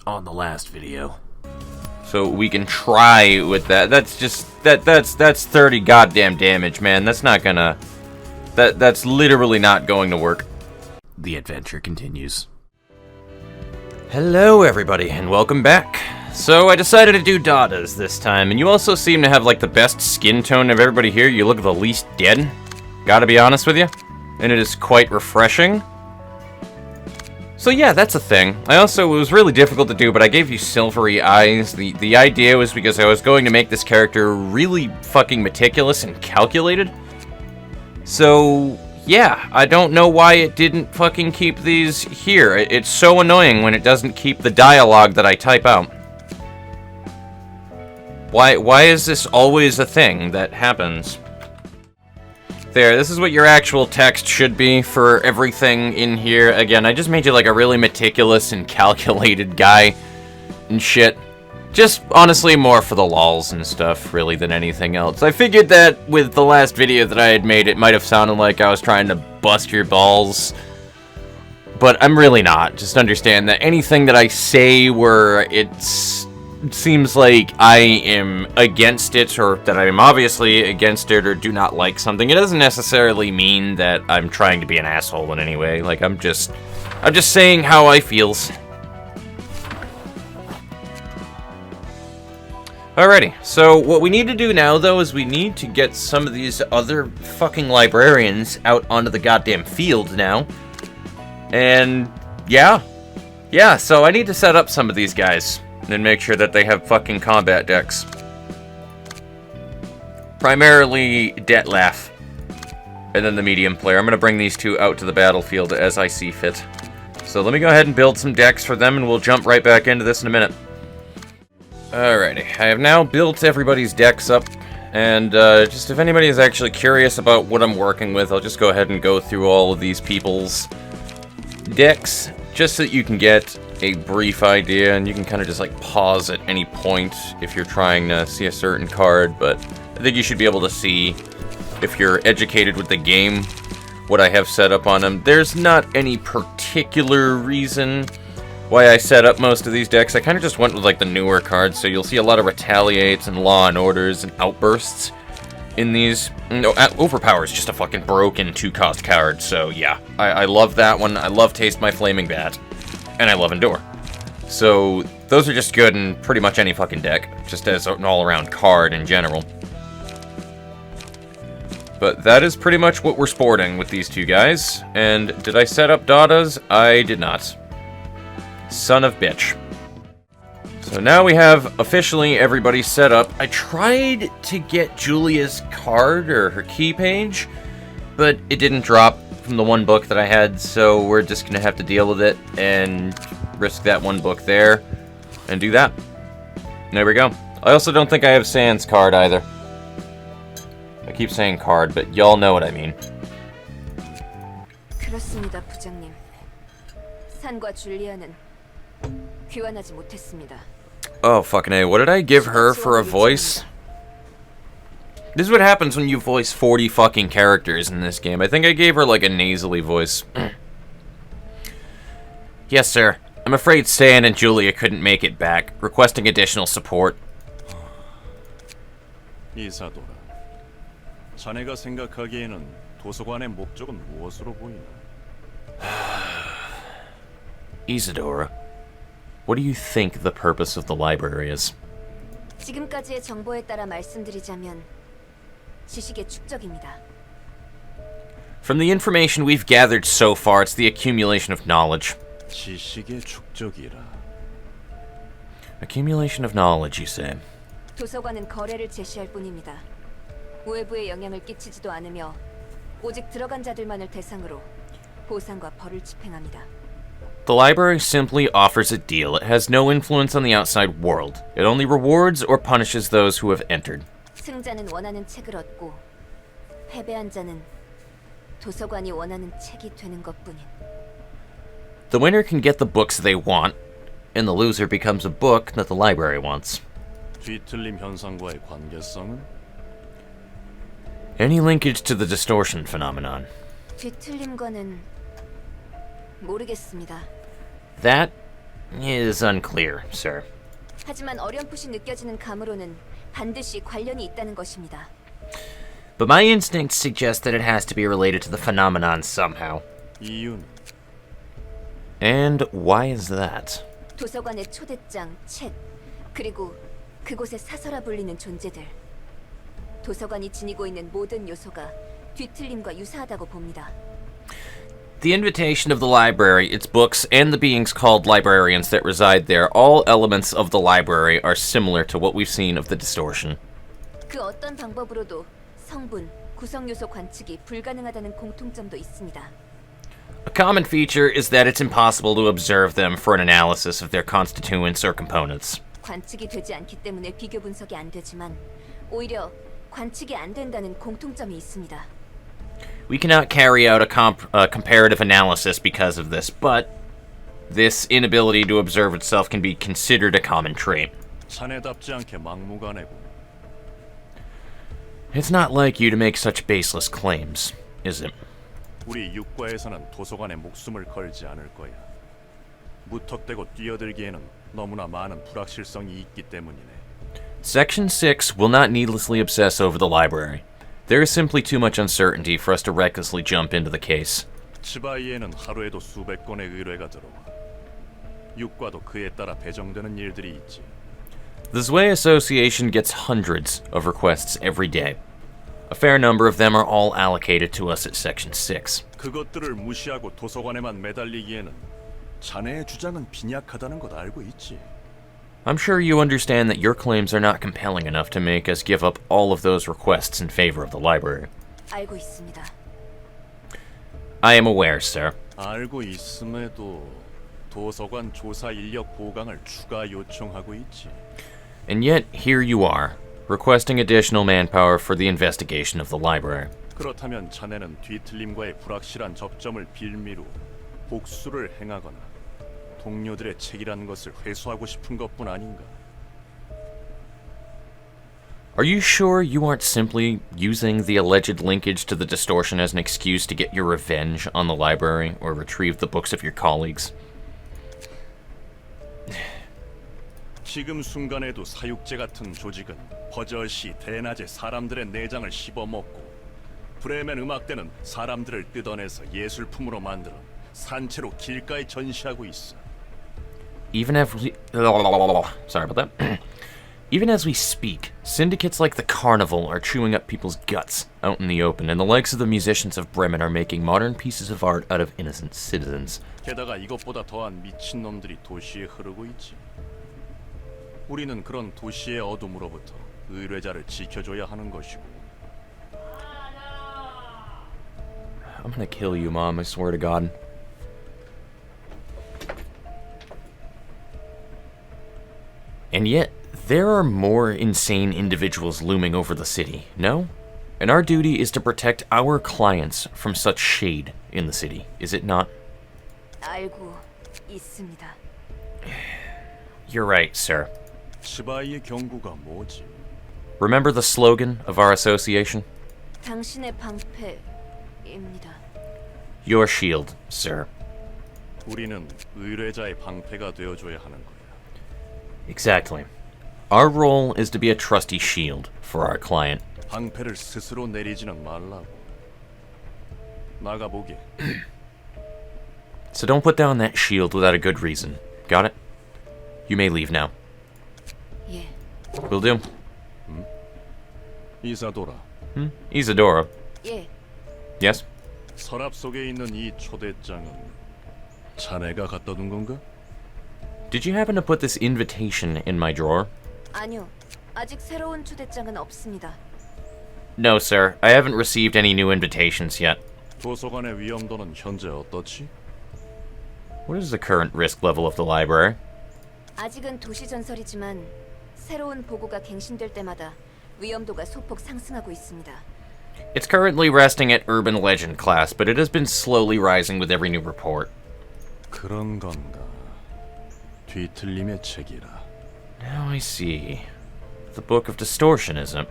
on the last video. So we can try with that. That's just that's 30 goddamn damage, man. That's not gonna that's literally not going to work. The adventure continues. Hello everybody and welcome back. So I decided to do Dada's this time, and you also seem to have like the best skin tone of everybody here. You look the least dead, gotta be honest with you, and it is quite refreshing. So yeah, that's a thing. It was really difficult to do, but I gave you silvery eyes. The idea was because I was going to make this character really fucking meticulous and calculated. So yeah, I don't know why it didn't fucking keep these here. It's so annoying when it doesn't keep the dialogue that I type out. Why is this always a thing that happens? There, this is what your actual text should be for everything in here. Again, I just made you like a really meticulous and calculated guy and shit. Just, honestly, more for the lols and stuff, really, than anything else. I figured that with the last video that I had made, it might have sounded like I was trying to bust your balls. But I'm really not. Just understand that anything that I say where it seems like I am against it, or that I am obviously against it, or do not like something, it doesn't necessarily mean that I'm trying to be an asshole in any way. Like, I'm just saying how I feels. Alrighty, so what we need to do now, though, is we need to get some of these other fucking librarians out onto the goddamn field now. And, yeah, so I need to set up some of these guys and make sure that they have fucking combat decks. Primarily Detlef, and then the medium player. I'm going to bring these two out to the battlefield as I see fit. So let me go ahead and build some decks for them, and we'll jump right back into this in a minute. Alrighty, I have now built everybody's decks up, and just if anybody is actually curious about what I'm working with, I'll just go ahead and go through all of these people's decks, just so that you can get a brief idea, and you can kind of just like pause at any point if you're trying to see a certain card, but I think you should be able to see, if you're educated with the game, what I have set up on them. There's not any particular reason why I set up most of these decks. I kind of just went with like the newer cards, so you'll see a lot of Retaliates and Law and Orders and Outbursts in these. No, Overpower is just a fucking broken 2-cost card, so yeah. I love that one. I love Taste My Flaming Bat. And I love Endure. So, those are just good in pretty much any fucking deck, just as an all-around card in general. But that is pretty much what we're sporting with these two guys. And did I set up Dada's? I did not. Son of bitch. So now we have officially everybody set up. I tried to get Julia's card, or her key page, but it didn't drop from the one book that I had, so we're just gonna have to deal with it and risk that one book there and do that. There we go. I also don't think I have Sans card either. I keep saying card, but y'all know what I mean. 그렇습니다, 부장님. 산과 줄리아는 귀환하지 못했습니다. Oh, fucking A. What did I give her for a voice? This is what happens when you voice 40 fucking characters in this game. I think I gave her like a nasally voice. Yes, sir. I'm afraid Stan and Julia couldn't make it back, requesting additional support. 이사도라. 자네가 생각하기에는 도서관의 목적은 무엇으로 보이나? Isadora, what do you think the purpose of the library is? 지금까지의 정보에 따라 말씀드리자면 지식의 축적입니다. From the information we've gathered so far, it's the accumulation of knowledge. 지식의 축적이라. Accumulation of knowledge, you say? 도서관은 거래를 제시할 뿐입니다. 외부에 영향을 끼치지도 않으며 오직 들어간 자들만을 대상으로 보상과 벌을 집행합니다. The library simply offers a deal. It has no influence on the outside world. It only rewards or punishes those who have entered. 승자는 원하는 책을 얻고 패배한 자는 도서관이 원하는 책이 되는 것뿐인. The winner can get the books they want, and the loser becomes a book that the library wants. 뒤틀림 현상과의 관계성은? Any linkage to the distortion phenomenon? 뒤틀림과는 모르겠습니다. That is unclear, sir. 하지만 어렴풋이 느껴지는 감으로는 반드시 관련이 있다는 것입니다. But my instincts suggest that it has to be related to the phenomenon somehow. 이유는 And why is that? 도서관의 초대장, 책, 그리고 그곳에 사서라 불리는 존재들. 도서관이 지니고 있는 모든 요소가 뒤틀림과 유사하다고 봅니다. The invitation of the library, its books, and the beings called librarians that reside there, all elements of the library are similar to what we've seen of the distortion. 그 어떤 방법으로도 성분, 구성 요소 관측이 불가능하다는 공통점도 있습니다. A common feature is that it's impossible to observe them for an analysis of their constituents or components. 관측이 되지 않기 때문에 비교 분석이 안 되지만 오히려 관측이 안 된다는 공통점이 있습니다. We cannot carry out a comparative analysis because of this, but this inability to observe itself can be considered a common trait. 자네답지 않게 막무가내고 It's not like you to make such baseless claims, is it? 우리 육과에서는 도서관에 목숨을 걸지 않을 거야. 무턱대고 뛰어들기에는 너무나 많은 불확실성이 있기 때문이네. Section 6 will not needlessly obsess over the library. There is simply too much uncertainty for us to recklessly jump into the case. 치바이에는 하루에도 수백 건의 의뢰가 들어와. 육과도 그에 따라 배정되는 일들이 있지. The Zwei Association gets hundreds of requests every day. A fair number of them are all allocated to us at Section 6. 그것들을 무시하고 도서관에만 매달리기에는 자네의 주장은 빈약하다는 것 알고 있지. I'm sure you understand that your claims are not compelling enough to make us give up all of those requests in favor of the library. 알고 있습니다. I am aware, sir. 알고 있음에도 도서관 조사 인력 보강을 추가 요청하고 있지. And yet, here you are, requesting additional manpower for the investigation of the library. 그렇다면 자네는 뒤틀림과의 불확실한 접점을 빌미로 복수를 행하거나 동료들의 책이라는 것을 회수하고 싶은 것뿐 아닌가? Are you sure you aren't simply using the alleged linkage to the distortion as an excuse to get your revenge on the library or retrieve the books of your colleagues? 지금 순간에도 사육제 같은 조직은 버젓이 대낮에 사람들의 내장을 씹어먹고 브레멘 음악대는 사람들을 뜯어내서 예술품으로 만들어 산채로 길가에 전시하고 있어. Even as we... Sorry about that. Even as we speak, syndicates like the Carnival are chewing up people's guts out in the open, and the likes of the musicians of Bremen are making modern pieces of art out of innocent citizens. 게다가 이것보다 더한 미친놈들이 도시에 흐르고 있지. 우리는 그런 도시의 어둠으로부터 의뢰자를 지켜줘야 하는 것이고. I'm gonna kill you, Mom, I swear to God. And yet, there are more insane individuals looming over the city, no? And our duty is to protect our clients from such shade in the city, is it not? 알고 있습니다. You're right, sir. 치바이의 경고가 뭐지? Remember the slogan of our association? 당신의 방패입니다. Your shield, sir. 우리는 의뢰자의 방패가 되어줘야 하는 거야. Exactly. Our role is to be a trusty shield for our client. 방패를 스스로 내리지는 말라고. 나가보게. So don't put down that shield without a good reason. Got it? You may leave now. 예. Will do. 이사도라. Isadora. 예. Yes? 서랍 속에 있는 이 초대장은 자네가 갖다 둔 건가? Did you happen to put this invitation in my drawer? 아니요. 아직 새로운 초대장은 없습니다. No, sir. I haven't received any new invitations yet. 도서관의 위험도는 현재 어떻지? What is the current risk level of the library? 아직은 도시 전설이지만 새로운 보고가 갱신될 때마다 위험도가 소폭 상승하고 있습니다. It's currently resting at urban legend class, but it has been slowly rising with every new report. 그런 건가? 뒤틀림의 책이라. Now I see. The Book of Distortion, isn't it?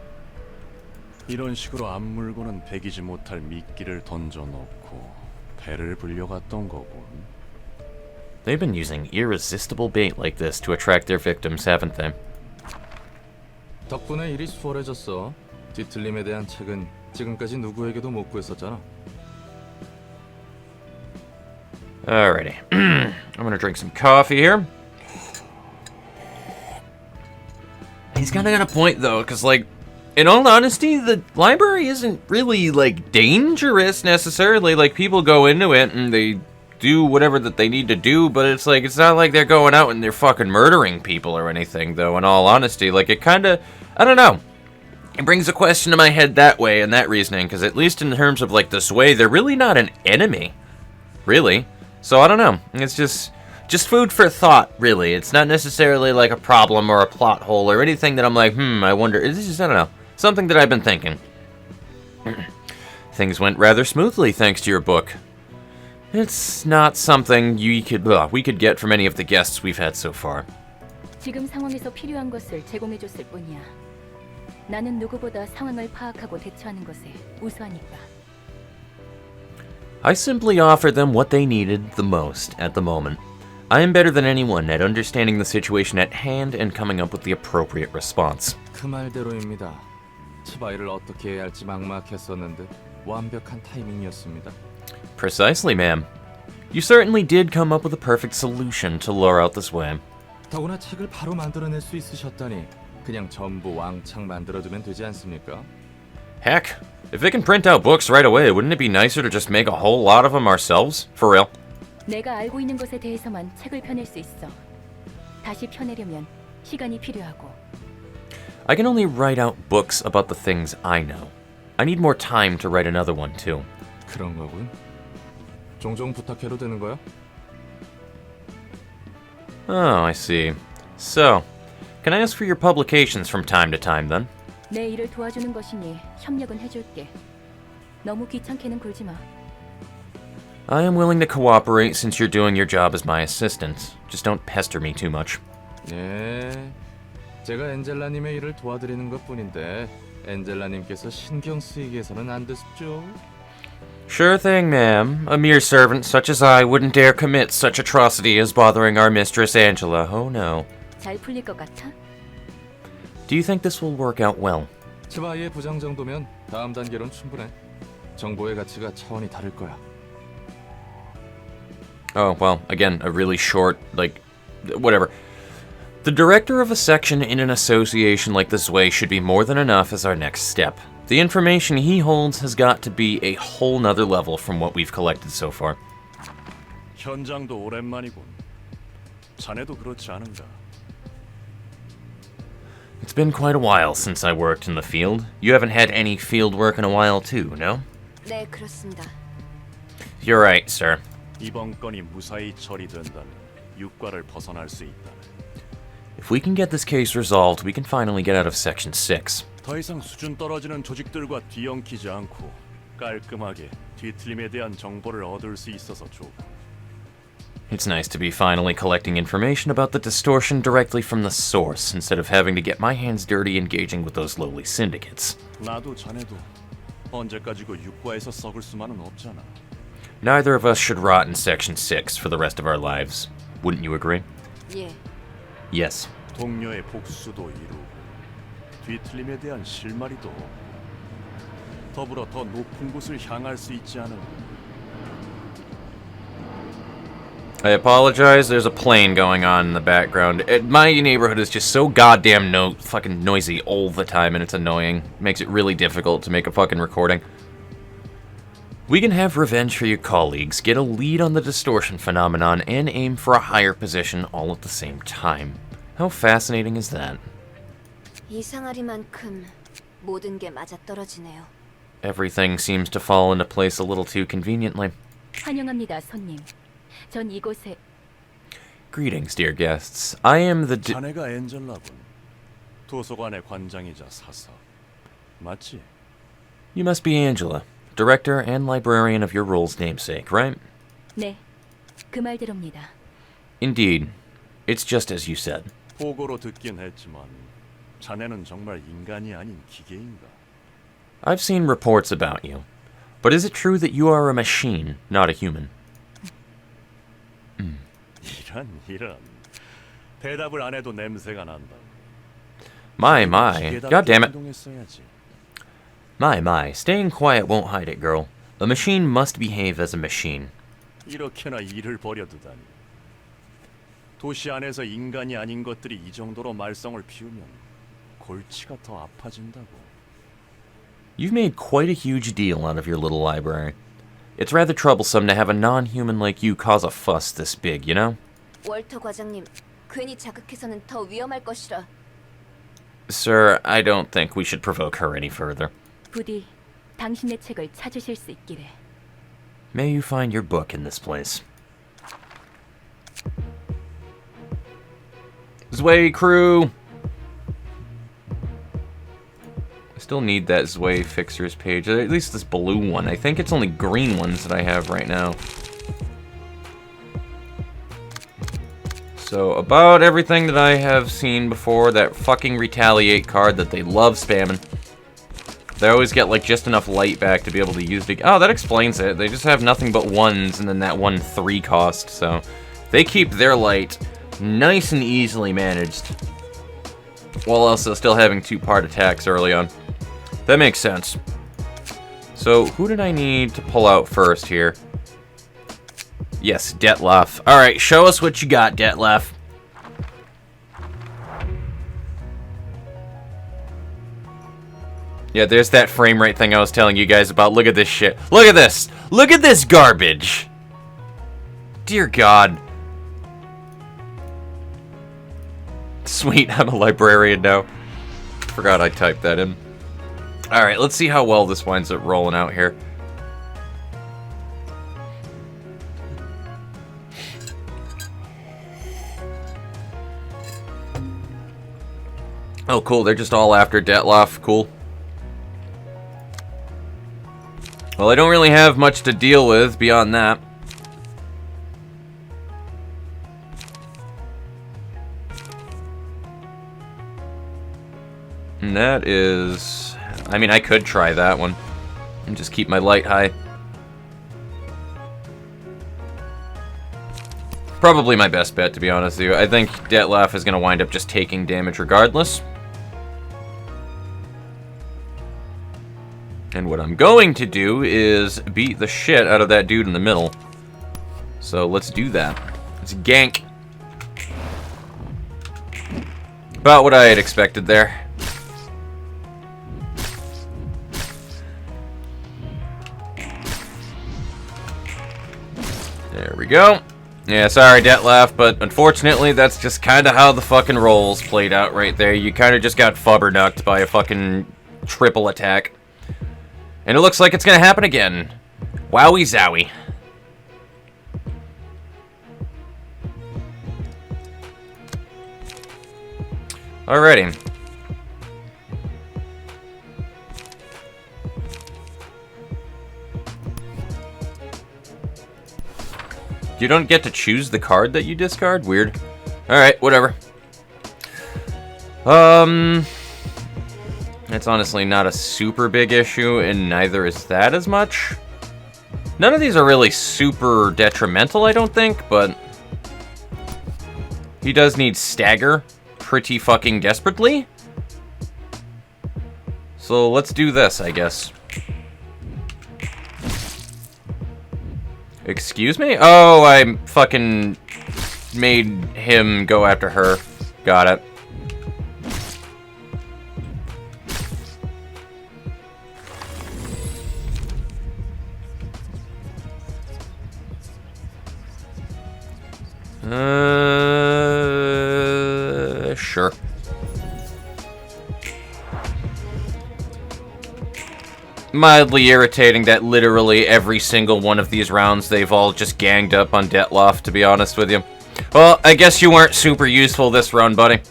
이런 식으로 앞물고는 배기지 못할 미끼를 던져놓고 배를 불려갔던 거군. They've been using irresistible bait like this to attract their victims, haven't they? 덕분에 일이 수월해졌어. 뒤틀림에 대한 책은 지금까지 누구에게도 못 구했었잖아. Alrighty. I'm gonna drink some coffee here. He's kind of got a point, though, because, like, in all honesty, the library isn't really, like, dangerous, necessarily. Like, people go into it and they do whatever that they need to do, but it's like, it's not like they're going out and they're fucking murdering people or anything, though, in all honesty. Like, it kind of, I don't know. It brings a question to my head that way and that reasoning, because at least in terms of, like, the Zwei, they're really not an enemy. Really. So, I don't know. It's just food for thought, really. It's not necessarily like a problem or a plot hole or anything that I'm like, I wonder. It's just, I don't know. Something that I've been thinking. Things went rather smoothly thanks to your book. It's not something we could get from any of the guests we've had so far. 지금 상황에서 필요한 것을 제공해줬을 뿐이야. 나는 누구보다 상황을 파악하고 대처하는 것에 우수하니까. I simply offer them what they needed the most at the moment. I am better than anyone at understanding the situation at hand and coming up with the appropriate response. 그 말대로입니다. 치바이를 어떻게 해야 할지 막막했었는데 완벽한 타이밍이었습니다. Precisely, ma'am. You certainly did come up with a perfect solution to lure out this way. 더구나 책을 바로 만들어낼 수 있으셨다니 그냥 전부 왕창 만들어두면 되지 않습니까? Heck, if it can print out books right away, wouldn't it be nicer to just make a whole lot of them ourselves? For real. 내가 알고 있는 것에 대해서만 책을 펴낼 수 있어. 다시 펴내려면 시간이 필요하고. I can only write out books about the things I know. I need more time to write another one, too. 그런 거군. 종종 부탁해도 되는 거야? Oh, I see. So, can I ask for your publications from time to time, then? 내 일을 도와주는 것이니 협력은 해줄게. 너무 귀찮게는 굴지 마. I am willing to cooperate since you're doing your job as my assistant. Just don't pester me too much. 네, 제가 엔젤라님의 일을 도와드리는 것뿐인데 엔젤라님께서 신경 쓰이게 해서는 안 되십죠? Sure thing, ma'am. A mere servant such as I wouldn't dare commit such atrocity as bothering our mistress Angela. Oh no. 잘 풀릴 것 같아? Do you think this will work out well? 치바이의 부장 정도면 다음 단계로는 충분해. 정보의 가치가 차원이 다를 거야. Oh, well, again, a really short, like, whatever. The director of a section in an association like the Zwei should be more than enough as our next step. The information he holds has got to be a whole nother level from what we've collected so far. 현장도 오랜만이군. 자네도 그렇지 않은가? It's been quite a while since I worked in the field. You haven't had any field work in a while too, no? 네, 그렇습니다. You're right, sir. 이번 건이 무사히 처리된다면 육과를 벗어날 수 있다. If we can get this case resolved, we can finally get out of Section 6. 더 이상 수준 떨어지는 조직들과 뒤엉키지 않고 깔끔하게 뒤틀림에 대한 정보를 얻을 수 있어서 좋고. It's nice to be finally collecting information about the distortion directly from the source, instead of having to get my hands dirty engaging with those lowly syndicates. 나도 자네도 언제까지고 육과에서 썩을 수만은 없잖아. Neither of us should rot in Section 6 for the rest of our lives. Wouldn't you agree? 예, Yes. 동료의 복수도 이루고 뒤틀림에 대한 실마리도 더불어 더 높은 곳을 향할 수 있지 않을까. I apologize, there's a plane going on in the background. My neighborhood is just so goddamn fucking noisy all the time, and it's annoying. Makes it really difficult to make a fucking recording. We can have revenge for your colleagues, get a lead on the distortion phenomenon, and aim for a higher position all at the same time. How fascinating is that? 이상하리만큼 모든 게 맞아떨어지네요. Everything seems to fall into place a little too conveniently. 환영합니다, 손님. 전 이곳에 Greetings, dear guests. I am the 자네가 엔젤라군. 도서관의 관장이자 사서. 맞지? You must be Angela, director and librarian of your role's namesake, right? 네, 그 말대로입니다. Indeed. It's just as you said. 보고로 듣긴 했지만 자네는 정말 인간이 아닌 기계인가? I've seen reports about you. But is it true that you are a machine, not a human? 이런. 대답을 안 해도 냄새가 난다. My. God damn it. 행동했어야지. My. Staying quiet won't hide it, girl. A machine must behave as a machine. 이렇게나 일을 버려두다니. 도시 안에서 인간이 아닌 것들이 이 정도로 말썽을 피우면 골치가 더 아파진다고. You've made quite a huge deal out of your little library. It's rather troublesome to have a non-human like you cause a fuss this big, you know? 월터 과장님, 괜히 자극해서는 더 위험할 것이라. Sir, I don't think we should provoke her any further. 부디 당신의 책을 찾으실 수 있기를. May you find your book in this place. Zwei crew! I still need that Zwei fixers page, at least this blue one. I think it's only green ones that I have right now. So, about everything that I have seen before, that fucking retaliate card that they love spamming. They always get, like, just enough light back to be able to use it. Oh, that explains it. They just have nothing but 1s and then that 1 3 cost, so they keep their light nice and easily managed, while also still having 2-part attacks early on. That makes sense. So, who did I need to pull out first here? Yes, Detlef. Alright, show us what you got, Detlef. Yeah, there's that frame rate thing I was telling you guys about. Look at this shit. Look at this! Look at this garbage! Dear God. Sweet, I'm a librarian now. Forgot I typed that in. Alright, let's see how well this winds up rolling out here. Oh, cool, they're just all after Detlef. Cool. Well, I don't really have much to deal with beyond that. And that is... I mean, I could try that one. And just keep my light high. Probably my best bet, to be honest with you. I think Detlef is going to wind up just taking damage regardless. And what I'm going to do is beat the shit out of that dude in the middle. So let's do that. Let's gank. About what I had expected there. There we go. Yeah, sorry, Detlef, but unfortunately, that's just kind of how the fucking rolls played out right there. You kind of just got fubbernucked by a fucking triple attack. And it looks like it's gonna happen again. Wowie zowie. Alrighty. You don't get to choose the card that you discard? Weird. Alright, whatever. It's honestly not a super big issue, and neither is that as much. None of these are really super detrimental, I don't think, but... he does need stagger pretty fucking desperately. So let's do this, I guess. Excuse me? Oh, I fucking made him go after her. Got it. Sure. Mildly irritating that literally every single one of these rounds they've all just ganged up on Detlef, to be honest with you. Well, I guess you weren't super useful this run, buddy.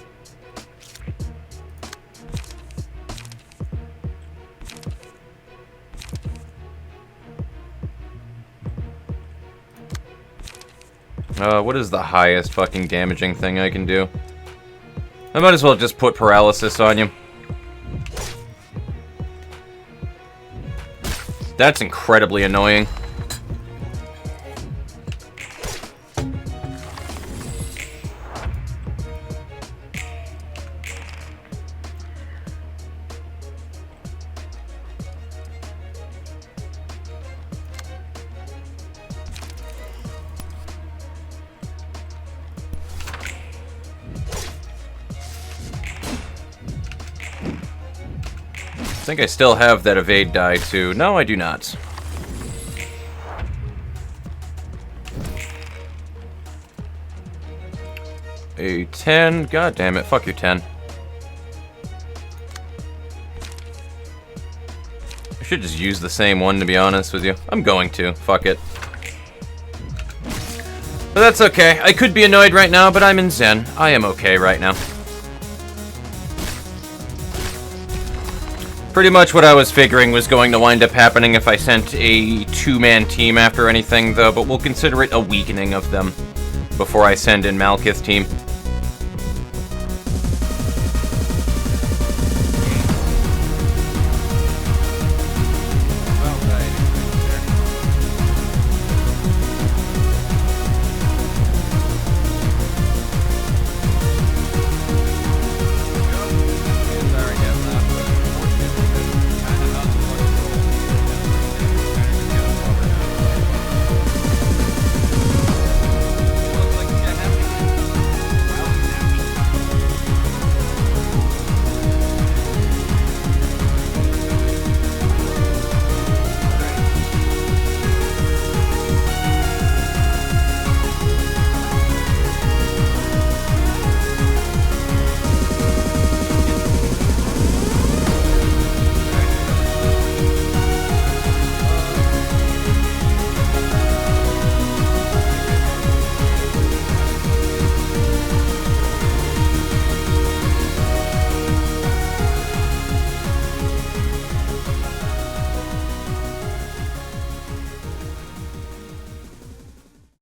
What is the highest fucking damaging thing I can do? I might as well just put paralysis on you. That's incredibly annoying. think I still have that evade die too. No, I do not. A 10. God damn it. Fuck your 10. I should just use the same one, to be honest with you. I'm going to. Fuck it. But that's okay. I could be annoyed right now, but I'm in Zen. I am okay right now. Pretty much what I was figuring was going to wind up happening if I sent a two-man team after anything, though, but we'll consider it a weakening of them before I send in Malkith's team.